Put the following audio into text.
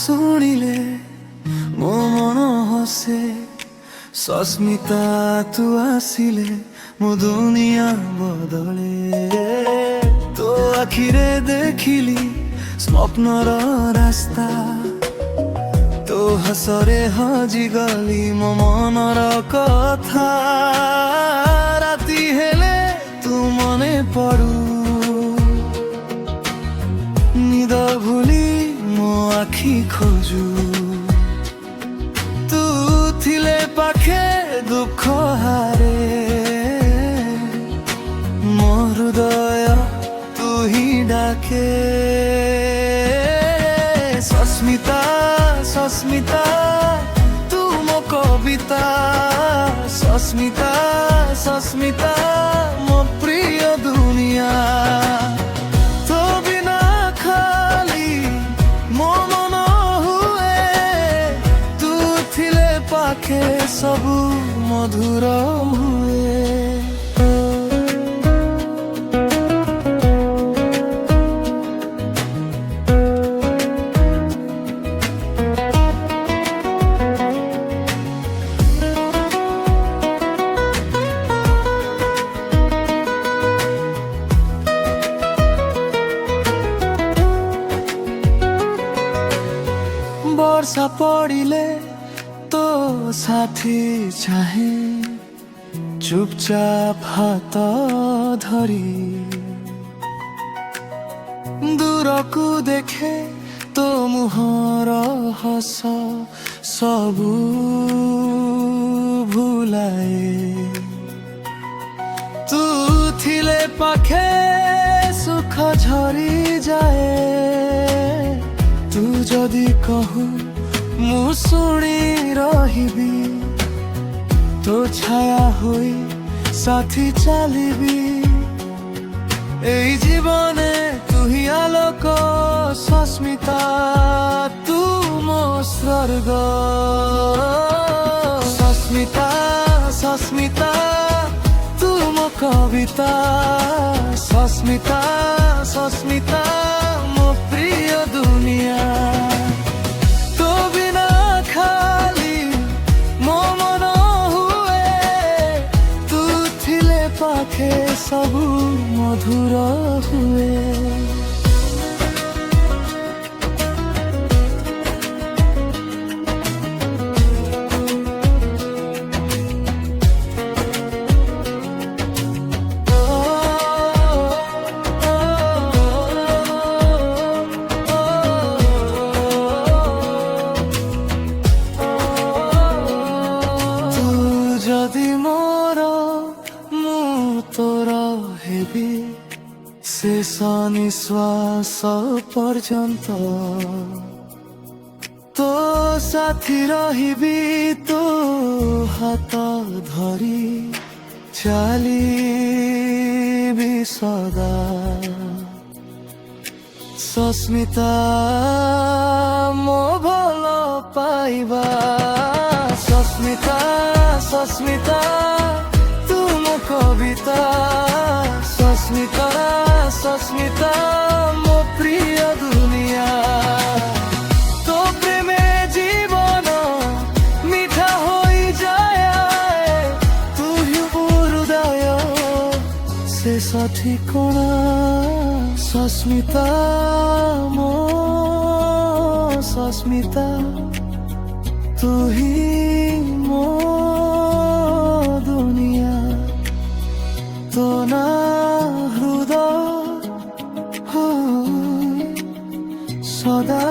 ଶୁଣିଲେ ମୋ ମନ ହସେ। ସସ୍ମିତା ତୁ ଆସିଲେ ମୋ ଦୁନିଆ ବଦଳେ। ତୋ ଆଖିରେ ଦେଖିଲି ସ୍ୱପ୍ନର ରାସ୍ତା। ତୋ ହସରେ ହଜିଗଲି ମୋ ମନର କଥା। ରାତି ହେଲେ ତୁ ମନେ ପଡୁ, ନିଦ ଭୁଲି ମୋ ଆଖି ଖୋଜୁ। ତୁ ଥିଲେ ପାଖେ ଦୁଃଖ ହାରେ, ମୋ ହୃଦୟ ତୁ ହିଁ ଡାକେ। ସସ୍ମିତା ସସ୍ମିତା ତୁ ମୋ କବିତା। ସସ୍ମିତା ସସ୍ମିତା ମୋ ପ୍ରିୟ ଦୁନିଆ। ତୋ ବିନା ଖାଲି ମୋ ମନ ହୁଏ। ତୁ ଥିଲେ ପାଖେ ସବୁ ମଧୁର ହୁଏ। ବର୍ଷା ପଡ଼ିଲେ ତୋ ସାଥୀ ଚାହେଁ, ଚୁପଚାପ ହାତ ଧରି। ଦୂରକୁ ଦେଖେ ତୋ ମୁହଁର ହସ ସବୁ ଭୁଲାଏ। ତୁ ଥିଲେ ପାଖେ ସୁଖ ଝରିଯାଏ। ତୁ ଯଦି କହୁ ମୁଁ ଶୁଣି ରହିବି। ତୋ ଛାୟା ହୋଇ ସାଥୀ ଚାଲିବି। এই জীবনে তু হি আলোক। সস্মিতা তু মো স্বর্গ। সস্মিতা সস্মিতা তু মো কবিতা। সস্মিতা সস্মিতা মো প্রিয় দুনিয়া। তো বিনা খালি মো মন হুয়ে। তু থিলে পাখে সবু মধুর হুয়ে। যদি মোর মু তোর হেবি শেষ নিশ্বাস পর্যন্ত। তো সাথী রহিবি তো হাত ধরি চালিবি সদা। সস্মিতা মো ভাল পাইবা। সস্মিতা সস্মিতা তু মো কবিতা। সস্মিতা সস্মিতা মো প্রিয় দুনিয়া। তো প্রেমে জীবন মিঠা হই যায়। তুই হৃদয় শেষ ঠিকনা। সস্মিতা মো সস্মিতা তু হি মো দুনিয়া। তো না হৃদয় সদা